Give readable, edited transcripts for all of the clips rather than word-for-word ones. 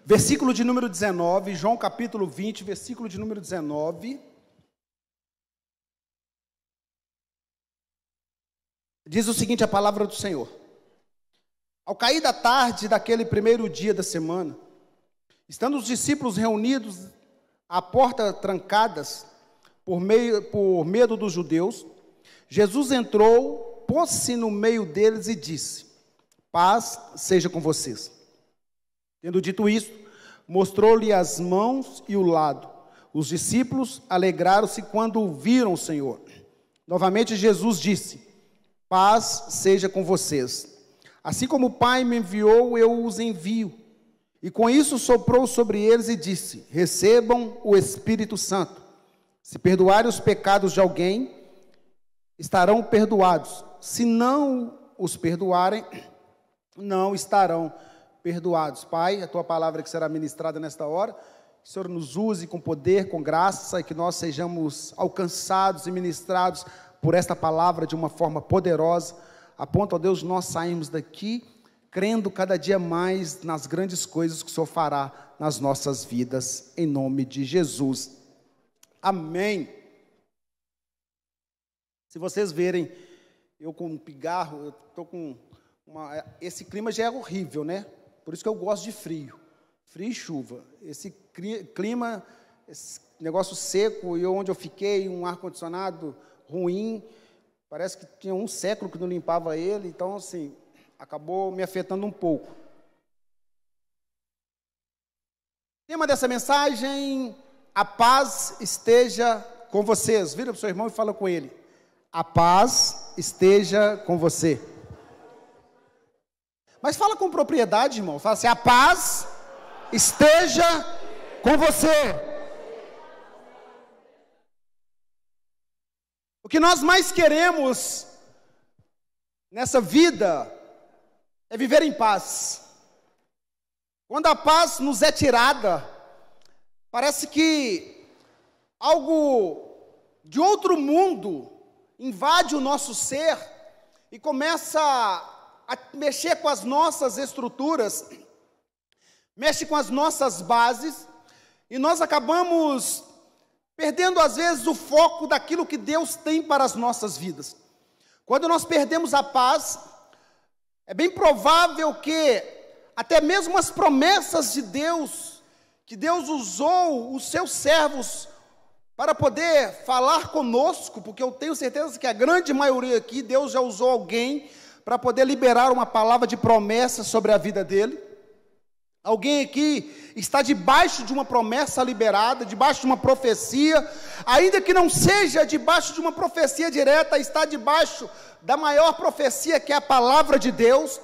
versículo de número 19, João capítulo 20, versículo de número 19. Diz o seguinte, a palavra do Senhor. Ao cair da tarde daquele primeiro dia da semana, estando os discípulos reunidos à porta trancadas por medo dos judeus, Jesus entrou, pôs-se no meio deles e disse: paz seja com vocês. Tendo dito isso, mostrou-lhe as mãos e o lado. Os discípulos alegraram-se quando viram o Senhor. Novamente Jesus disse: paz seja com vocês. Assim como o Pai me enviou, eu os envio. E com isso soprou sobre eles e disse: recebam o Espírito Santo. Se perdoarem os pecados de alguém, estarão perdoados. Se não os perdoarem, não estarão perdoados. Pai, a tua palavra que será ministrada nesta hora, que o Senhor nos use com poder, com graça, e que nós sejamos alcançados e ministrados por esta palavra de uma forma poderosa, a ponto, ó Deus, nós sairmos daqui crendo cada dia mais nas grandes coisas que o Senhor fará nas nossas vidas, em nome de Jesus. Amém. Se vocês verem, eu com um pigarro, eu estou com esse clima já é horrível, né? Por isso que eu gosto de frio e chuva. Esse clima, esse negócio seco, e onde eu fiquei, um ar-condicionado ruim, parece que tinha um século que não limpava ele, então assim, acabou me afetando um pouco. O tema dessa mensagem: a paz esteja com vocês. Vira para o seu irmão e fala com ele: a paz esteja com você. Mas fala com propriedade, irmão. Fala assim: a paz esteja com você. O que nós mais queremos nessa vida é viver em paz. Quando a paz nos é tirada, parece que algo de outro mundo invade o nosso ser e começa a mexer com as nossas estruturas, mexe com as nossas bases, e nós acabamos perdendo às vezes o foco daquilo que Deus tem para as nossas vidas. Quando nós perdemos a paz, é bem provável que até mesmo as promessas de Deus, que Deus usou os seus servos para poder falar conosco, porque eu tenho certeza que a grande maioria aqui, Deus já usou alguém para poder liberar uma palavra de promessa sobre a vida dele. Alguém aqui está debaixo de uma promessa liberada, debaixo de uma profecia, ainda que não seja debaixo de uma profecia direta, está debaixo da maior profecia, que é a palavra de Deus.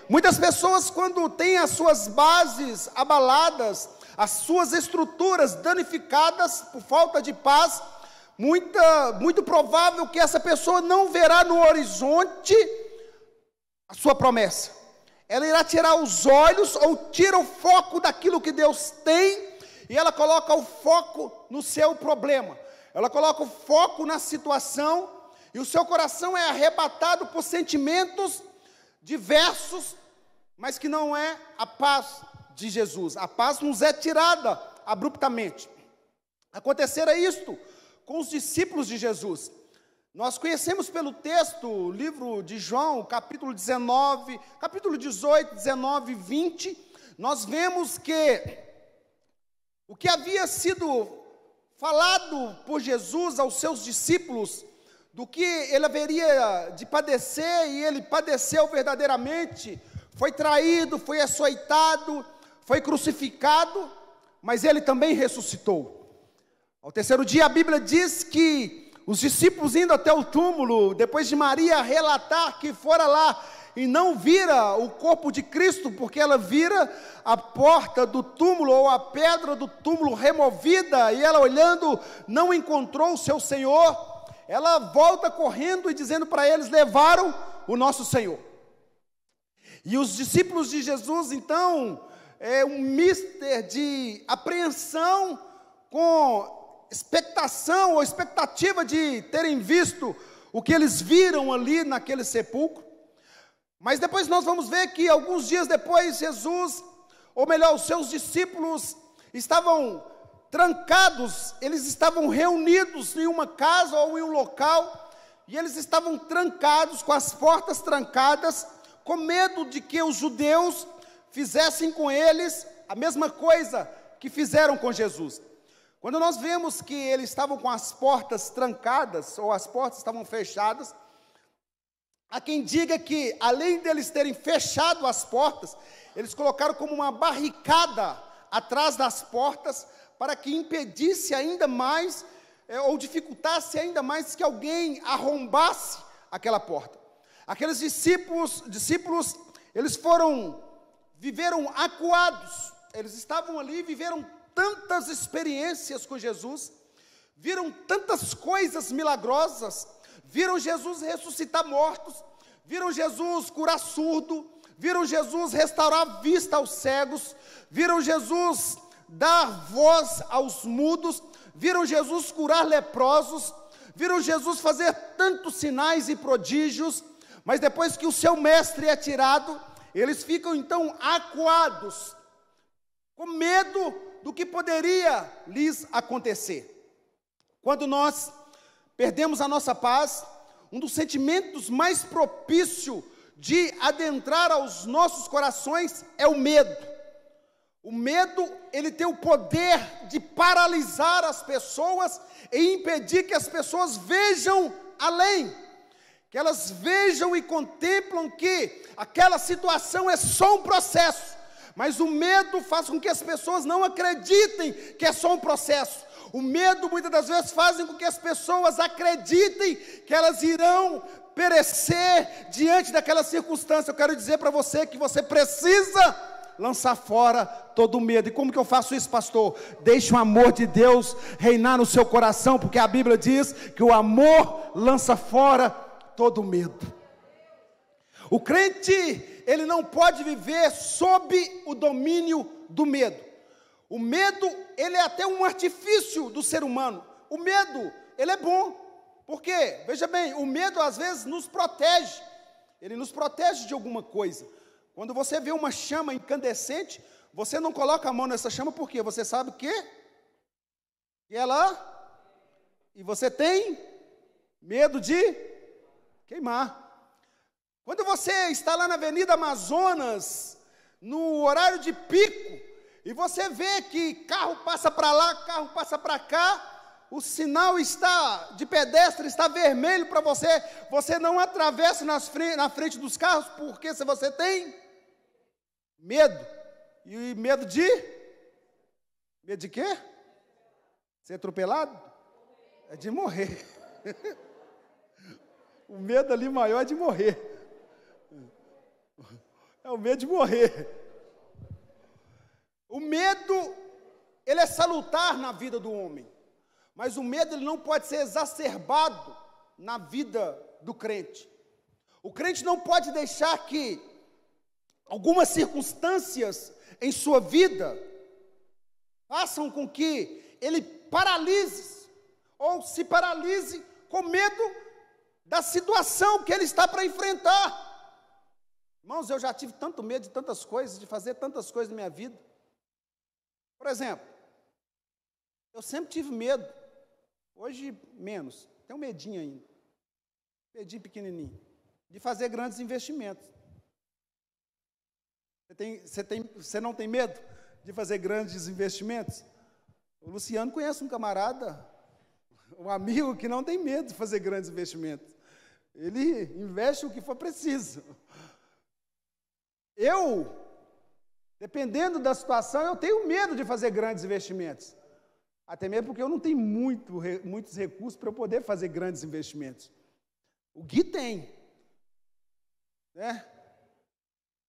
Muitas pessoas, quando têm as suas bases abaladas, as suas estruturas danificadas por falta de paz, muito provável que essa pessoa não verá no horizonte a sua promessa. Ela irá tirar os olhos, ou tira o foco daquilo que Deus tem, e ela coloca o foco no seu problema, ela coloca o foco na situação, e o seu coração é arrebatado por sentimentos diversos, mas que não é a paz de Jesus. A paz nos é tirada abruptamente. Acontecera isto com os discípulos de Jesus. Nós conhecemos pelo texto, o livro de João, capítulo 19, capítulo 18, 19 e 20, nós vemos que o que havia sido falado por Jesus aos seus discípulos, do que ele haveria de padecer, e ele padeceu verdadeiramente, foi traído, foi açoitado, foi crucificado, mas ele também ressuscitou. Ao terceiro dia, a Bíblia diz que os discípulos indo até o túmulo, depois de Maria relatar que fora lá e não vira o corpo de Cristo, porque ela vira a porta do túmulo, ou a pedra do túmulo removida, e ela olhando não encontrou o seu Senhor, ela volta correndo e dizendo para eles: levaram o nosso Senhor. E os discípulos de Jesus, então, um mister de apreensão, com expectação ou expectativa de terem visto o que eles viram ali naquele sepulcro. Mas depois nós vamos ver que alguns dias depois Jesus ou melhor, os seus discípulos estavam trancados, eles estavam reunidos em uma casa ou em um local, e eles estavam trancados, com as portas trancadas, com medo de que os judeus fizessem com eles a mesma coisa que fizeram com Jesus. Quando nós vemos que eles estavam com as portas trancadas, ou as portas estavam fechadas, há quem diga que, além deles terem fechado as portas, eles colocaram como uma barricada atrás das portas, para que impedisse ainda mais, ou dificultasse ainda mais que alguém arrombasse aquela porta. Aqueles discípulos, eles viveram acuados, eles estavam ali, viveram tantas experiências com Jesus, viram tantas coisas milagrosas, viram Jesus ressuscitar mortos, viram Jesus curar surdo, viram Jesus restaurar a vista aos cegos, viram Jesus dar voz aos mudos, viram Jesus curar leprosos, viram Jesus fazer tantos sinais e prodígios, mas depois que o seu mestre é tirado, eles ficam então acuados, com medo do que poderia lhes acontecer. Quando nós perdemos a nossa paz, um dos sentimentos mais propícios de adentrar aos nossos corações é o medo. O medo, ele tem o poder de paralisar as pessoas e impedir que as pessoas vejam além, que elas vejam e contemplam que aquela situação é só um processo, mas o medo faz com que as pessoas não acreditem que é só um processo. O medo muitas das vezes faz com que as pessoas acreditem que elas irão perecer diante daquela circunstância. Eu quero dizer para você que você precisa lançar fora todo o medo. E como que eu faço isso, pastor? Deixe o amor de Deus reinar no seu coração, porque a Bíblia diz que o amor lança fora todo o medo. O crente, ele não pode viver sob o domínio do medo. O medo, ele é até um artifício do ser humano. O medo, ele é bom. Por quê? Veja bem, o medo às vezes nos protege. Ele nos protege de alguma coisa. Quando você vê uma chama incandescente, você não coloca a mão nessa chama, porque você sabe que ela, e você tem medo de queimar. Quando você está lá na Avenida Amazonas, no horário de pico, e você vê que carro passa para lá, carro passa para cá, o sinal de pedestre está vermelho para você, você não atravessa na frente dos carros, porque se você tem medo. E medo de quê? Ser atropelado? É de morrer. O medo ali maior é de morrer. É o medo de morrer. O medo, ele é salutar na vida do homem. Mas o medo, ele não pode ser exacerbado na vida do crente. O crente não pode deixar que algumas circunstâncias em sua vida façam com que ele paralise, ou se paralise com medo da situação que ele está para enfrentar. Irmãos, eu já tive tanto medo de tantas coisas, de fazer tantas coisas na minha vida. Por exemplo, eu sempre tive medo, hoje menos, tenho medinho ainda, medinho pequenininho, de fazer grandes investimentos. Você não tem medo de fazer grandes investimentos? O Luciano conhece um camarada, um amigo que não tem medo de fazer grandes investimentos. Ele investe o que for preciso. Dependendo da situação, eu tenho medo de fazer grandes investimentos. Até mesmo porque eu não tenho muitos recursos para eu poder fazer grandes investimentos. O Gui tem, né?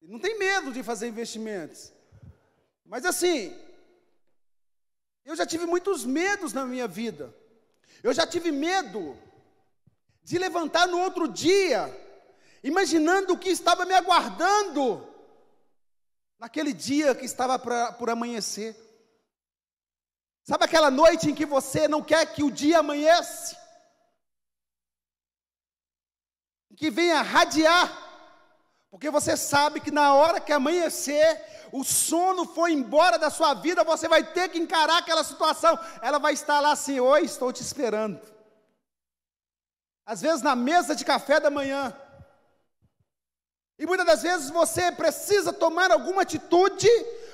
Ele não tem medo de fazer investimentos. Mas assim, eu já tive muitos medos na minha vida. Eu já tive medo de levantar no outro dia, imaginando o que estava me aguardando naquele dia que estava por amanhecer. Sabe aquela noite em que você não quer que o dia amanhece? Que venha radiar, Porque você sabe que na hora que amanhecer, o sono for embora da sua vida, você vai ter que encarar aquela situação. Ela vai estar lá assim: oi, estou te esperando. Às vezes na mesa de café da manhã. E muitas das vezes você precisa tomar alguma atitude,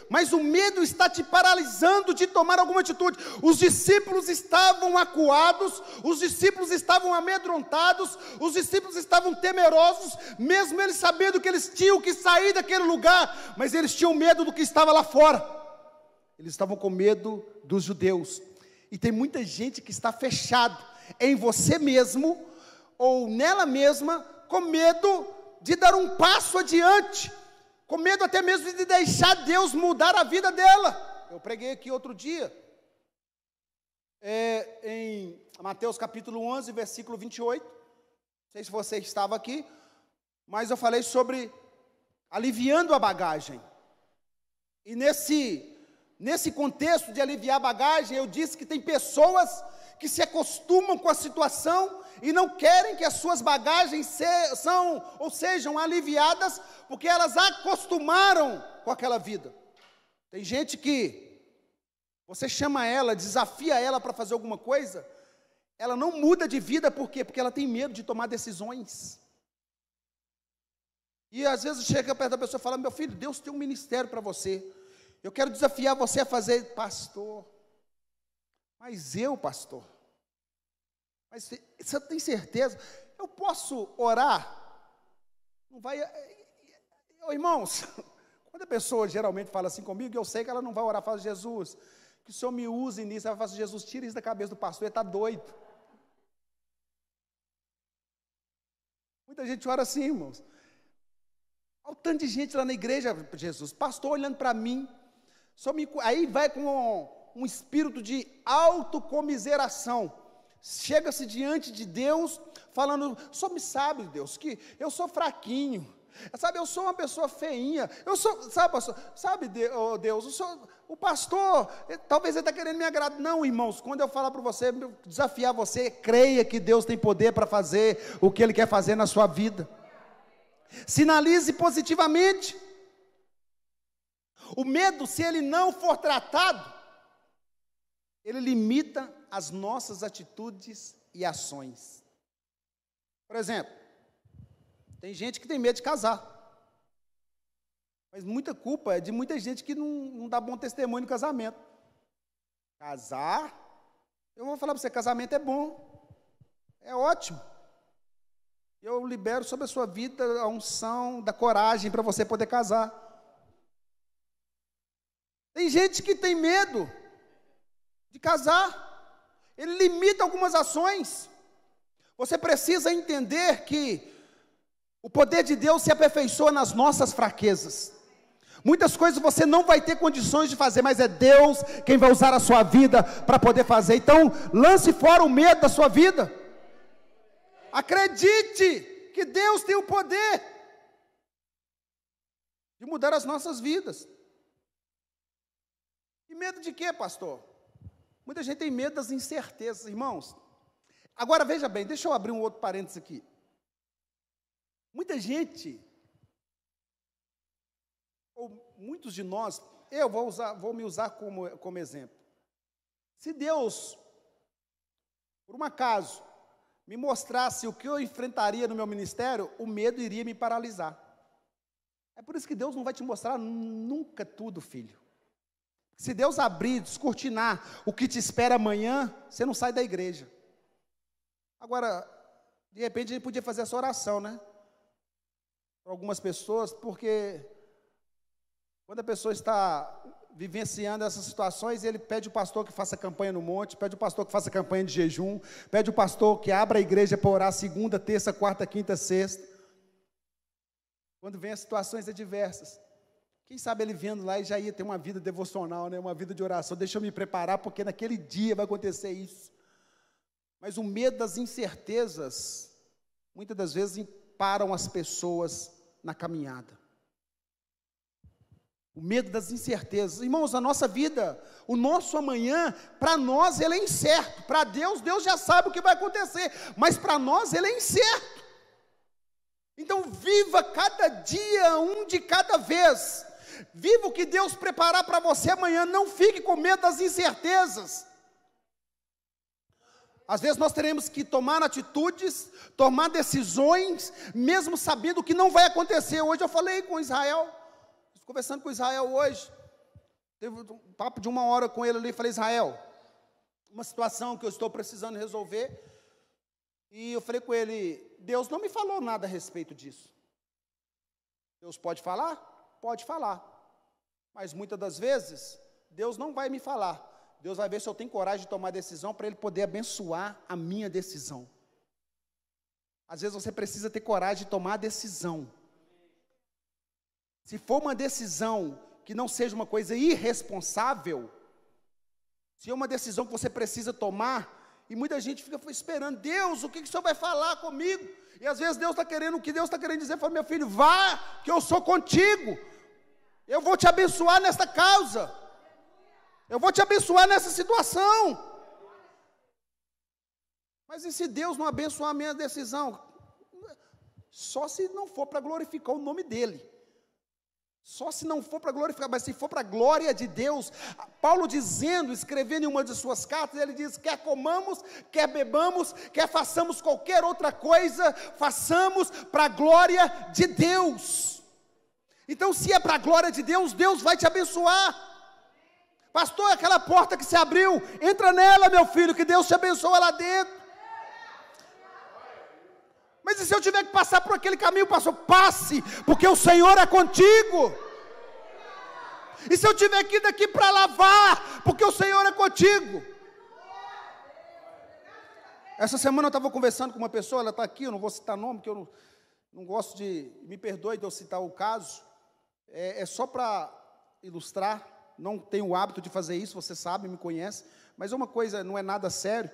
mas o medo está te paralisando de tomar alguma atitude. Os discípulos estavam acuados, os discípulos estavam amedrontados, os discípulos estavam temerosos, mesmo eles sabendo que eles tinham que sair daquele lugar, mas eles tinham medo do que estava lá fora. Eles estavam com medo dos judeus. E tem muita gente que está fechado em você mesmo, ou nela mesma, com medo de dar um passo adiante, com medo até mesmo de deixar Deus mudar a vida dela. Eu preguei aqui outro dia, em Mateus capítulo 11, versículo 28, não sei se você estava aqui, mas eu falei sobre aliviando a bagagem, e nesse contexto de aliviar a bagagem, eu disse que tem pessoas que se acostumam com a situação, e não querem que as suas bagagens sejam aliviadas, porque elas acostumaram com aquela vida. Tem gente que você chama ela, desafia ela para fazer alguma coisa, ela não muda de vida. Por quê? Porque ela tem medo de tomar decisões. E às vezes chega perto da pessoa e fala: meu filho, Deus tem um ministério para você, eu quero desafiar você a fazer. Pastor, mas pastor, mas você tem certeza? Eu posso orar? Não vai... Irmãos, quando a pessoa geralmente fala assim comigo, eu sei que ela não vai orar, fala: Jesus, que o Senhor me use nisso. Ela fala assim: Jesus, tira isso da cabeça do pastor, ele está doido. Muita gente ora assim, irmãos. Olha o tanto de gente lá na igreja: Jesus, pastor olhando para mim, aí vai com um espírito de autocomiseração. Chega-se diante de Deus, falando: só me sabe, Deus, que eu sou fraquinho, sabe, eu sou uma pessoa feinha, eu sou, sabe, pastor, sabe, Deus, o pastor, talvez ele está querendo me agradar. Não, irmãos, quando eu falar para você, desafiar você, creia que Deus tem poder para fazer o que Ele quer fazer na sua vida. Sinalize positivamente. O medo, se ele não for tratado, ele limita as nossas atitudes e ações. Por exemplo, tem gente que tem medo de casar, mas muita culpa é de muita gente que não dá bom testemunho no casamento. Casar, eu vou falar para você, casamento é bom, é ótimo. Eu libero sobre a sua vida a unção da coragem para você poder casar. Tem gente que tem medo de casar, ele limita algumas ações. Você precisa entender que o poder de Deus se aperfeiçoa nas nossas fraquezas. Muitas coisas você não vai ter condições de fazer, mas é Deus quem vai usar a sua vida para poder fazer. Então, lance fora o medo da sua vida. Acredite que Deus tem o poder de mudar as nossas vidas. E medo de quê, pastor? Muita gente tem medo das incertezas, irmãos. Agora veja bem, deixa eu abrir um outro parênteses aqui. Muita gente, ou muitos de nós, eu vou me usar como exemplo. Se Deus, por um acaso, me mostrasse o que eu enfrentaria no meu ministério, o medo iria me paralisar. É por isso que Deus não vai te mostrar nunca tudo, filho. Se Deus abrir, descortinar o que te espera amanhã, você não sai da igreja. Agora, de repente a gente podia fazer essa oração, né? Para algumas pessoas, porque quando a pessoa está vivenciando essas situações, ele pede o pastor que faça campanha no monte, pede o pastor que faça campanha de jejum, pede o pastor que abra a igreja para orar segunda, terça, quarta, quinta, sexta. Quando vem as situações adversas, quem sabe ele vendo lá e já ia ter uma vida devocional, né? Uma vida de oração. Deixa eu me preparar, porque naquele dia vai acontecer isso. Mas o medo das incertezas, muitas das vezes, param as pessoas na caminhada. O medo das incertezas. Irmãos, a nossa vida, o nosso amanhã, para nós ele é incerto. Para Deus, Deus já sabe o que vai acontecer. Mas para nós ele é incerto. Então viva cada dia, um de cada vez. Viva o que Deus preparar para você amanhã. Não fique com medo das incertezas. Às vezes nós teremos que tomar atitudes, tomar decisões, mesmo sabendo que não vai acontecer. Hoje eu falei com Israel, conversando com Israel hoje, teve um papo de 1 hora com ele ali, falei: Israel, uma situação que eu estou precisando resolver, e eu falei com ele: Deus não me falou nada a respeito disso. Deus pode falar? Pode falar, mas muitas das vezes, Deus não vai me falar. Deus vai ver se eu tenho coragem de tomar decisão, para Ele poder abençoar a minha decisão. Às vezes você precisa ter coragem de tomar a decisão. Se for uma decisão que não seja uma coisa irresponsável, se é uma decisão que você precisa tomar, e muita gente fica esperando: Deus, o que o Senhor vai falar comigo? E às vezes Deus está querendo, o que Deus está querendo dizer, fala: meu filho, vá, que eu sou contigo, eu vou te abençoar nesta causa, eu vou te abençoar nessa situação. Mas e se Deus não abençoar a minha decisão? Só se não for para glorificar o nome dEle. Só se não for para glorificar, mas se for para a glória de Deus. Paulo dizendo, escrevendo em uma de suas cartas, ele diz: quer comamos, quer bebamos, quer façamos qualquer outra coisa, façamos para a glória de Deus. Então, se é para a glória de Deus, Deus vai te abençoar. Pastor, aquela porta que se abriu, entra nela, meu filho, que Deus te abençoa lá dentro. Mas e se eu tiver que passar por aquele caminho, pastor? Passe, porque o Senhor é contigo. E se eu tiver que ir daqui para lavar, porque o Senhor é contigo. Essa semana eu estava conversando com uma pessoa, ela está aqui, eu não vou citar nome, porque eu não gosto de, me perdoe de eu citar o caso, é só para ilustrar. Não tenho o hábito de fazer isso, você sabe, me conhece, mas é uma coisa, não é nada sério,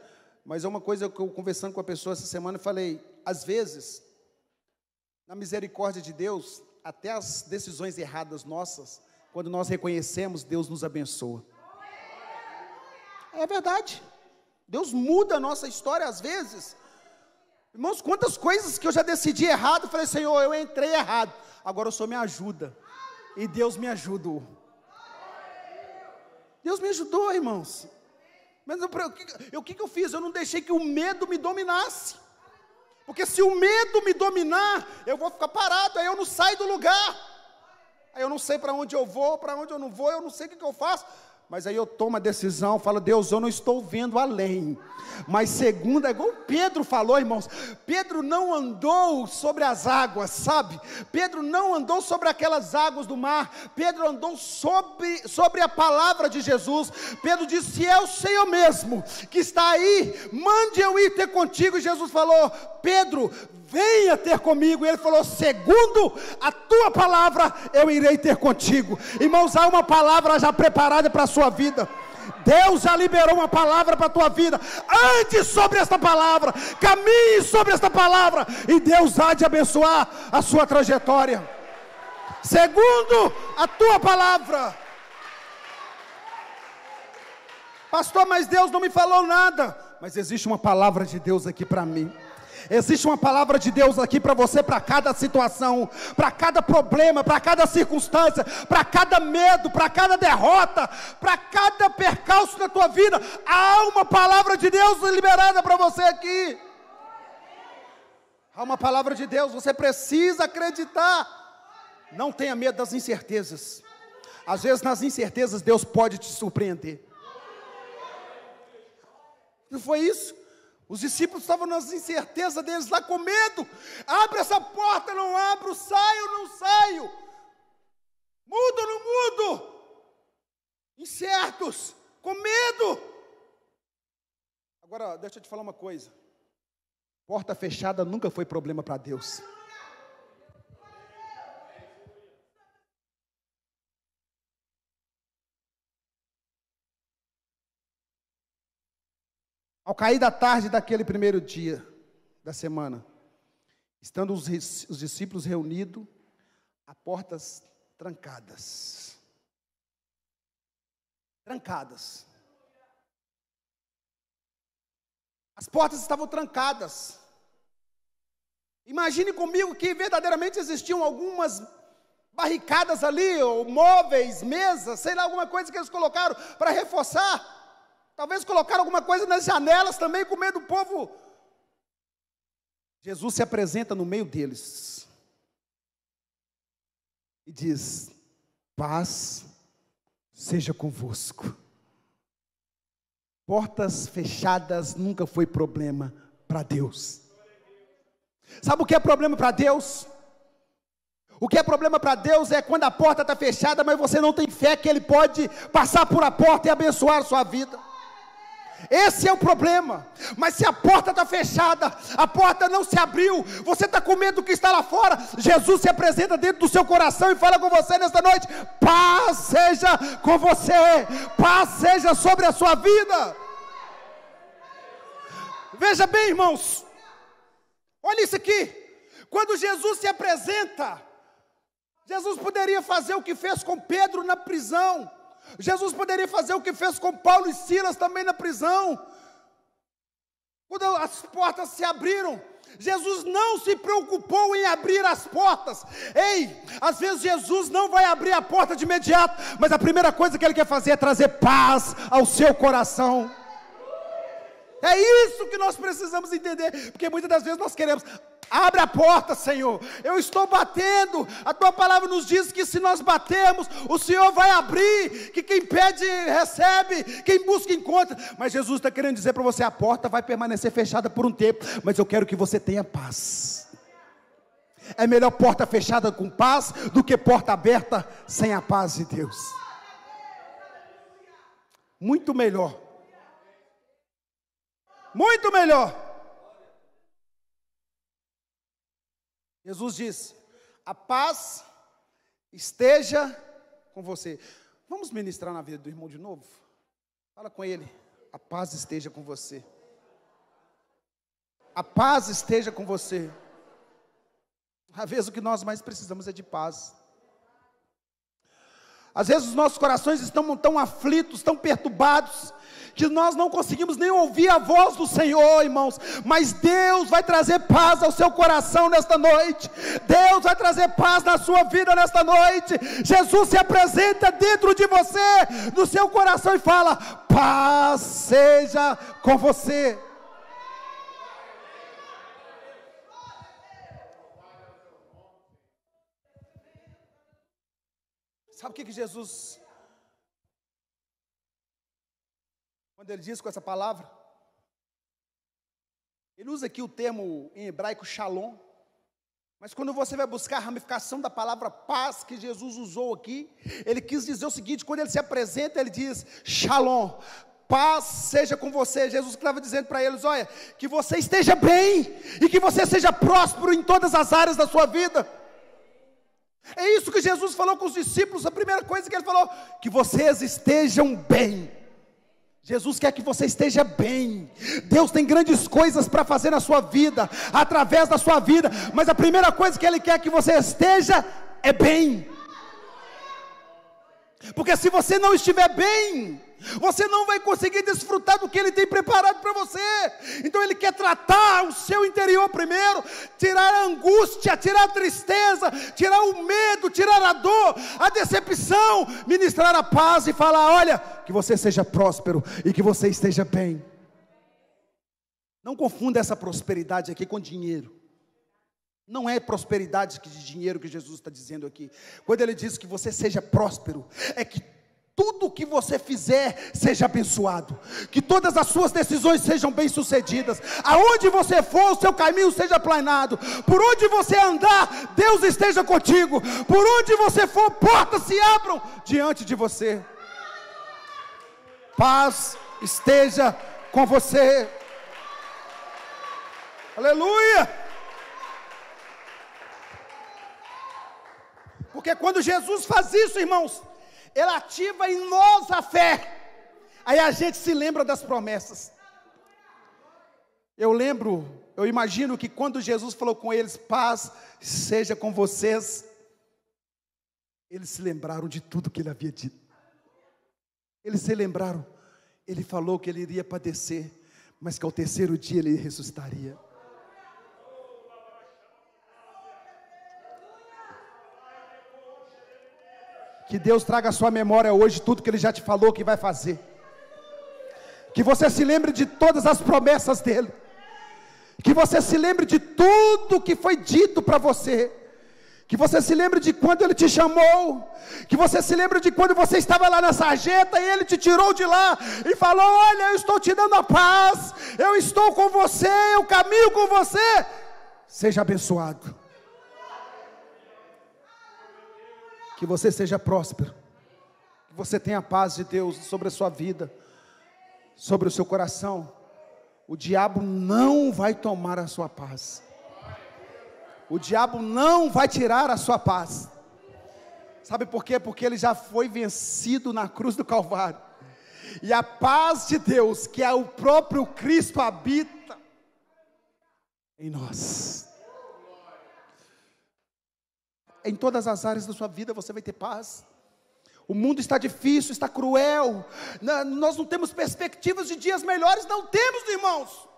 mas é uma coisa que eu, conversando com a pessoa essa semana, eu falei: às vezes, na misericórdia de Deus, até as decisões erradas nossas, quando nós reconhecemos, Deus nos abençoa. É verdade, Deus muda a nossa história às vezes. Irmãos, quantas coisas que eu já decidi errado, eu falei: Senhor, eu entrei errado, agora o Senhor me ajuda, e Deus me ajudou. Deus me ajudou, irmãos. Mas o que eu fiz? Eu não deixei que o medo me dominasse. Porque se o medo me dominar, eu vou ficar parado, aí eu não saio do lugar. Aí eu não sei para onde eu vou, para onde eu não vou, eu não sei o que eu faço. Mas aí eu tomo a decisão, falo: Deus, eu não estou vendo além. Mas segundo, é igual Pedro falou, irmãos. Pedro não andou sobre as águas, sabe? Pedro não andou sobre aquelas águas do mar. Pedro andou sobre a palavra de Jesus. Pedro disse: se é o Senhor mesmo que está aí, mande eu ir ter contigo. E Jesus falou: Pedro, venha ter comigo. E ele falou: segundo a tua palavra, eu irei ter contigo. Irmãos, há uma palavra já preparada para a sua vida. Deus já liberou uma palavra para a tua vida. Ande sobre esta palavra, caminhe sobre esta palavra, e Deus há de abençoar a sua trajetória, segundo a tua palavra. Pastor, mas Deus não me falou nada. Mas existe uma palavra de Deus aqui para mim. Existe uma palavra de Deus aqui para você, para cada situação, para cada problema, para cada circunstância, para cada medo, para cada derrota, para cada percalço da tua vida. Há uma palavra de Deus liberada para você aqui. Há uma palavra de Deus, você precisa acreditar. Não tenha medo das incertezas. Às vezes nas incertezas Deus pode te surpreender. Não foi isso? Os discípulos estavam nas incertezas deles lá, com medo. Abre essa porta, não abro, saio, não saio. Mudo, não mudo. Incertos, com medo. Agora, deixa eu te falar uma coisa. Porta fechada nunca foi problema para Deus. Ao cair da tarde daquele primeiro dia da semana, estando os discípulos reunidos, a portas trancadas. Trancadas. As portas estavam trancadas. Imagine comigo que verdadeiramente existiam algumas barricadas ali, ou móveis, mesas, sei lá, alguma coisa que eles colocaram para reforçar. Talvez colocaram alguma coisa nas janelas também, com medo do povo. Jesus se apresenta no meio deles e diz: paz seja convosco. Portas fechadas nunca foi problema para Deus. Sabe o que é problema para Deus? O que é problema para Deus é quando a porta está fechada, mas você não tem fé que Ele pode passar por a porta e abençoar a sua vida. Esse é o problema. Mas se a porta está fechada, a porta não se abriu, você está com medo do que está lá fora, Jesus se apresenta dentro do seu coração e fala com você nesta noite: paz seja com você, paz seja sobre a sua vida. Veja bem, irmãos, olha isso aqui. Quando Jesus se apresenta, Jesus poderia fazer o que fez com Pedro na prisão. Jesus poderia fazer o que fez com Paulo e Silas também na prisão. Quando as portas se abriram, Jesus não se preocupou em abrir as portas. Ei, às vezes Jesus não vai abrir a porta de imediato, mas a primeira coisa que Ele quer fazer é trazer paz ao seu coração. É isso que nós precisamos entender, porque muitas das vezes nós queremos: abre a porta, Senhor, eu estou batendo, a Tua palavra nos diz que se nós batermos, o Senhor vai abrir, que quem pede recebe, quem busca encontra. Mas Jesus está querendo dizer para você: a porta vai permanecer fechada por um tempo, mas eu quero que você tenha paz. É melhor porta fechada com paz, do que porta aberta sem a paz de Deus. Muito melhor. Muito melhor. Jesus diz: a paz esteja com você. Vamos ministrar na vida do irmão de novo? Fala com ele: a paz esteja com você. A paz esteja com você. Às vezes o que nós mais precisamos é de paz. Às vezes os nossos corações estão tão aflitos, tão perturbados, que nós não conseguimos nem ouvir a voz do Senhor, irmãos. Mas Deus vai trazer paz ao seu coração nesta noite. Deus vai trazer paz na sua vida nesta noite. Jesus se apresenta dentro de você, no seu coração, e fala: paz seja com você. Sabe o que Jesus, quando Ele diz com essa palavra, Ele usa aqui o termo em hebraico shalom, mas quando você vai buscar a ramificação da palavra paz que Jesus usou aqui, Ele quis dizer o seguinte: quando Ele se apresenta, Ele diz shalom, paz seja com você. Jesus estava dizendo para eles: olha, que você esteja bem, e que você seja próspero em todas as áreas da sua vida. É isso que Jesus falou com os discípulos. A primeira coisa que Ele falou: que vocês estejam bem. Jesus quer que você esteja bem. Deus tem grandes coisas para fazer na sua vida, através da sua vida, mas a primeira coisa que Ele quer que você esteja é bem. Porque se você não estiver bem, você não vai conseguir desfrutar do que Ele tem preparado para você. Então Ele quer tratar o seu interior primeiro, tirar a angústia, tirar a tristeza, tirar o medo, tirar a dor, a decepção, ministrar a paz e falar: olha, que você seja próspero e que você esteja bem. Não confunda essa prosperidade aqui com dinheiro. Não é prosperidade de dinheiro que Jesus está dizendo aqui. Quando Ele diz que você seja próspero, é que tudo o que você fizer seja abençoado, que todas as suas decisões sejam bem-sucedidas, aonde você for, o seu caminho seja aplanado, por onde você andar, Deus esteja contigo, por onde você for, portas se abram diante de você. Paz esteja com você. Aleluia! Porque quando Jesus faz isso, irmãos, Ele ativa em nós a fé. Aí a gente se lembra das promessas. Eu imagino que quando Jesus falou com eles: paz seja com vocês, eles se lembraram de tudo que Ele havia dito. Eles se lembraram. Ele falou que Ele iria padecer, mas que ao terceiro dia Ele ressuscitaria. Que Deus traga à sua memória hoje tudo que Ele já te falou que vai fazer. Que você se lembre de todas as promessas dEle. Que você se lembre de tudo que foi dito para você. Que você se lembre de quando Ele te chamou. Que você se lembre de quando você estava lá na sarjeta e Ele te tirou de lá e falou: olha, eu estou te dando a paz, eu estou com você, eu caminho com você. Seja abençoado. Que você seja próspero. Que você tenha a paz de Deus sobre a sua vida, sobre o seu coração. O diabo não vai tomar a sua paz. O diabo não vai tirar a sua paz. Sabe por quê? Porque ele já foi vencido na cruz do Calvário. E a paz de Deus, que é o próprio Cristo, habita em nós. Em todas as áreas da sua vida você vai ter paz. O mundo está difícil, está cruel. Nós não temos perspectivas de dias melhores. Não temos, irmãos.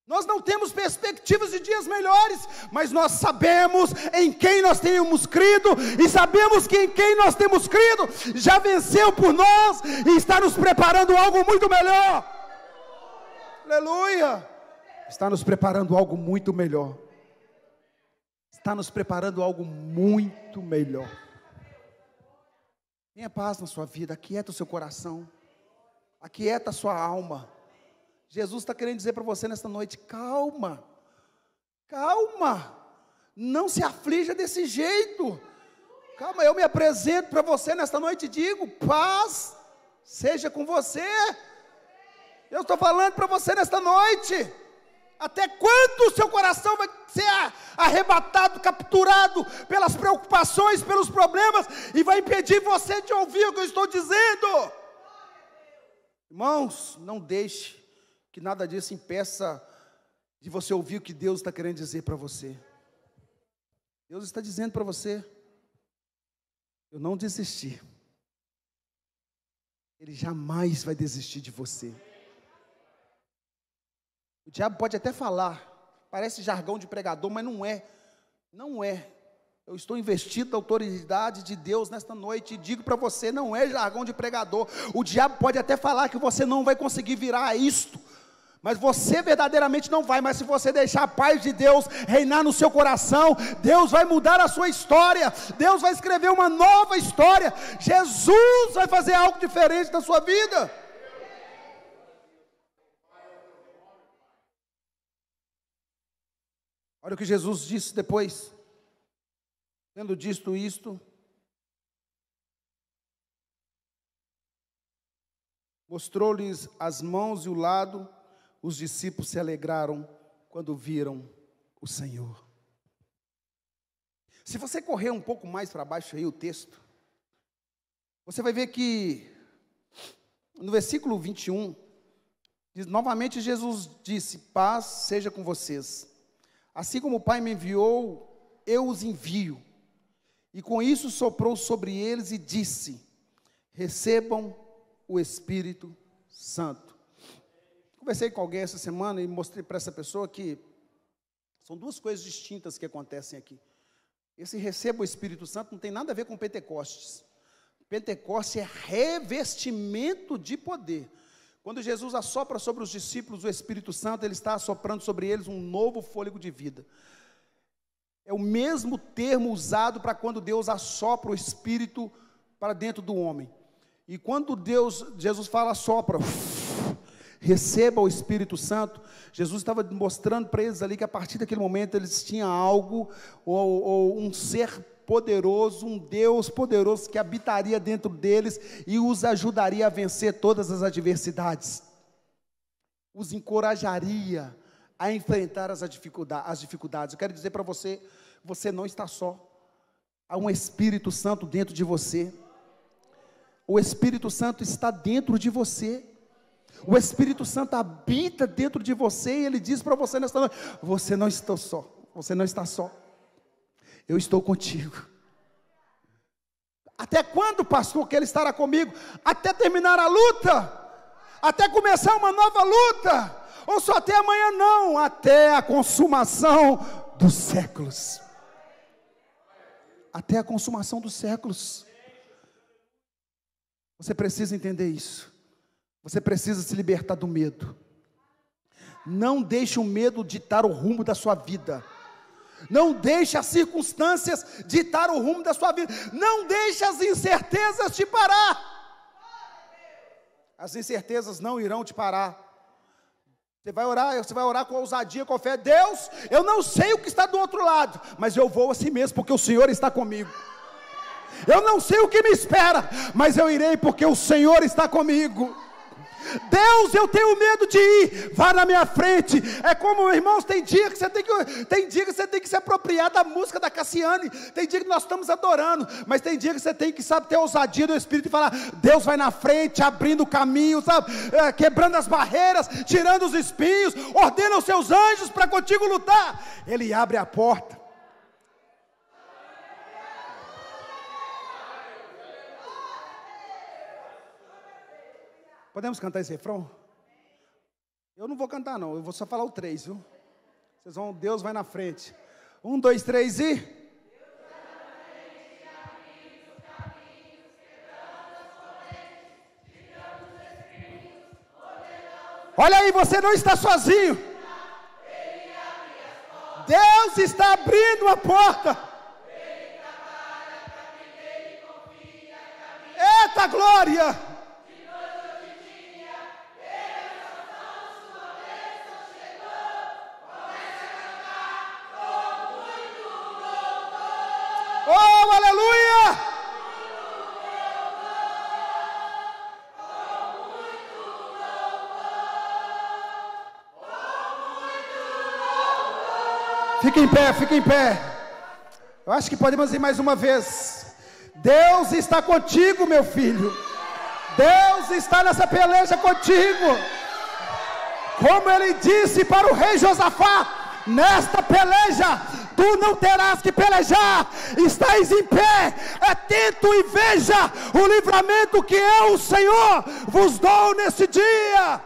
Nós não temos perspectivas de dias melhores, mas nós sabemos em quem nós temos crido, e sabemos que em quem nós temos crido, já venceu por nós, e está nos preparando algo muito melhor. Aleluia! Está nos preparando algo muito melhor. Está nos preparando algo muito melhor. Tenha paz na sua vida, aquieta o seu coração, aquieta a sua alma. Jesus está querendo dizer para você nesta noite: calma, calma, não se aflija desse jeito. Calma, eu me apresento para você nesta noite e digo: paz seja com você. Eu estou falando para você nesta noite. Até quando o seu coração vai ser arrebatado, capturado pelas preocupações, pelos problemas, e vai impedir você de ouvir o que eu estou dizendo? Irmãos, não deixe que nada disso impeça de você ouvir o que Deus está querendo dizer para você. Deus está dizendo para você: eu não desisti. Ele jamais vai desistir de você. O diabo pode até falar, parece jargão de pregador, mas não é. Não é. Eu estou investido da autoridade de Deus nesta noite e digo para você: não é jargão de pregador. O diabo pode até falar que você não vai conseguir virar isto, mas você verdadeiramente não vai. Mas se você deixar a paz de Deus reinar no seu coração, Deus vai mudar a sua história. Deus vai escrever uma nova história. Jesus vai fazer algo diferente na sua vida. Olha o que Jesus disse depois. Tendo dito isto, mostrou-lhes as mãos e o lado. Os discípulos se alegraram quando viram o Senhor. Se você correr um pouco mais para baixo aí o texto, você vai ver que no versículo 21, diz: novamente Jesus disse: paz seja com vocês. Assim como o Pai me enviou, eu os envio. E com isso soprou sobre eles e disse: recebam o Espírito Santo. Conversei com alguém essa semana e mostrei para essa pessoa que são duas coisas distintas que acontecem aqui. Esse receba o Espírito Santo não tem nada a ver com Pentecostes. Pentecostes é revestimento de poder. Quando Jesus assopra sobre os discípulos o Espírito Santo, Ele está assoprando sobre eles um novo fôlego de vida. É o mesmo termo usado para quando Deus assopra o Espírito para dentro do homem. E quando Jesus fala assopra, receba o Espírito Santo, Jesus estava mostrando para eles ali que a partir daquele momento eles tinham algo, ou um ser poderoso, um Deus poderoso que habitaria dentro deles e os ajudaria a vencer todas as adversidades, os encorajaria a enfrentar as dificuldades. Eu quero dizer para você, você não está só, há um Espírito Santo dentro de você, o Espírito Santo está dentro de você, o Espírito Santo habita dentro de você, e Ele diz para você nesta noite: você não está só, você não está só, eu estou contigo. Até quando, pastor, que Ele estará comigo? Até terminar a luta, até começar uma nova luta, ou só até amanhã? Não, até a consumação dos séculos. até a consumação dos séculos. Você precisa entender isso. Você precisa se libertar do medo. Não deixe o medo ditar o rumo da sua vida. Não deixe as circunstâncias ditar o rumo da sua vida. Não deixe as incertezas te parar. As incertezas não irão te parar. Você vai orar com ousadia, com fé. Deus, eu não sei o que está do outro lado, mas eu vou assim mesmo, porque o Senhor está comigo. Eu não sei o que me espera, mas eu irei porque o Senhor está comigo. Deus, eu tenho medo de ir, vá na minha frente. É como, irmãos, tem dia que você tem que se apropriar da música da Cassiane. Tem dia que nós estamos adorando, mas tem dia que você tem que, sabe, ter ousadia do Espírito e falar: Deus vai na frente, abrindo o caminho, sabe, quebrando as barreiras, tirando os espinhos, ordena os seus anjos para contigo lutar. Ele abre a porta. Podemos cantar esse refrão? Eu não vou cantar não, eu vou só falar o 3, viu? Vocês vão, Deus vai na frente. 1, 2, 3 e... Olha aí, você não está sozinho. Deus está abrindo uma porta. Eita glória! Oh, aleluia! Fique em pé, fique em pé. Eu acho que podemos ir mais uma vez. Deus está contigo, meu filho. Deus está nessa peleja contigo. Como ele disse para o rei Josafá: nesta peleja tu não terás que pelejar, estais em pé, atento e veja o livramento que eu, o Senhor, vos dou nesse dia.